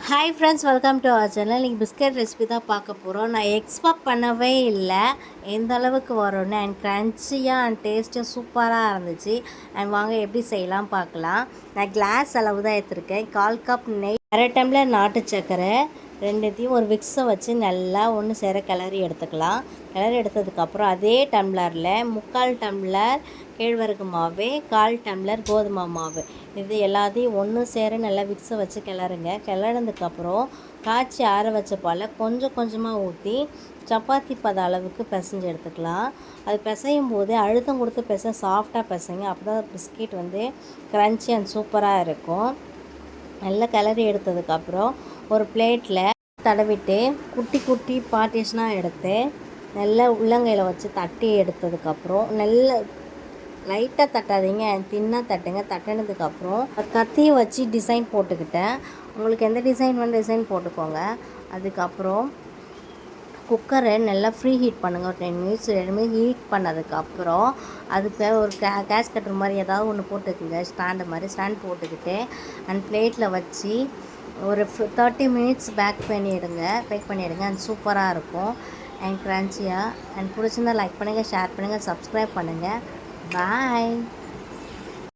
Hi friends, welcome to our channel. இன்றைக்கி biscuit recipe தான் பார்க்க போகிறோம். நான் எக்ஸ்பெக்ட் பண்ணவே இல்லை எந்த அளவுக்கு வரும்னு. அண்ட் க்ரன்ச்சியாக அண்ட் டேஸ்ட்டும் சூப்பராக இருந்துச்சு. அண்ட் வாங்க எப்படி செய்யலாம் பார்க்கலாம். நான் கிளாஸ் அளவு தான் எடுத்துருக்கேன். 1/4 கப் நெய், அரை டம்ளர் நாட்டு சர்க்கரை, ரெண்டுத்தையும் ஒரு விக்ஸை வச்சு நல்லா ஒன்று சேர கிளறி எடுத்துக்கலாம். கிளறி எடுத்ததுக்கப்புறம் அதே டம்ளரில் 3/4 டம்ளர் கேழ்வரகு மாவு, 1/4 டம்ளர் கோதுமை மாவு, இது எல்லாத்தையும் ஒன்று சேர நல்லா விக்ஸை வச்சு கிளறுங்க. கிளறினதுக்கப்புறம் காய்ச்சி ஆற வச்ச பாலை கொஞ்சம் கொஞ்சமாக ஊற்றி சப்பாத்தி பத அளவுக்கு பிசைஞ்சு எடுத்துக்கலாம். அது பிசையும் போது அழுத்தம் கொடுத்து சாஃப்டாக பிசைங்க. அப்போ தான் பிஸ்கெட் க்ரன்ச்சி அண்ட் சூப்பராக இருக்கும். நல்லா கிளறி எடுத்ததுக்கப்புறம் ஒரு பிளேட்டில் தடவிட்டு குட்டி குட்டி பார்ட்டிஷனாக எடுத்து நல்லா உள்ளங்கையில் வச்சு தட்டி எடுத்ததுக்கப்புறம் நல்ல லைட்டாக தட்டாதீங்க, தின்னாக தட்டுங்க. தட்டினதுக்கப்புறம் கத்தியை வச்சு டிசைன் போட்டுக்கிட்டேன். உங்களுக்கு எந்த டிசைன் வேணும் டிசைன் போட்டுக்கோங்க. அதுக்கப்புறம் குக்கரை நல்லா ஃப்ரீ ஹீட் பண்ணுங்கள். ஒரு 10 மினிட்ஸ் ஹீட் பண்ணதுக்கப்புறம் அதுக்கு ஒரு கேஸ் கட்டுற மாதிரி ஏதாவது ஒன்று போட்டுக்குங்க. ஸ்டாண்ட் போட்டுக்கிட்டு அண்ட் பிளேட்டில் வச்சு ஒரு 30 மினிட்ஸ் பேக் பண்ணிவிடுங்க. அண்ட் சூப்பராக இருக்கும் அண்ட் க்ரன்ச்சியாக. அண்ட் பிடிச்சிருந்தால் லைக் பண்ணுங்கள், ஷேர் பண்ணுங்கள், சப்ஸ்கிரைப் பண்ணுங்கள். பாய்.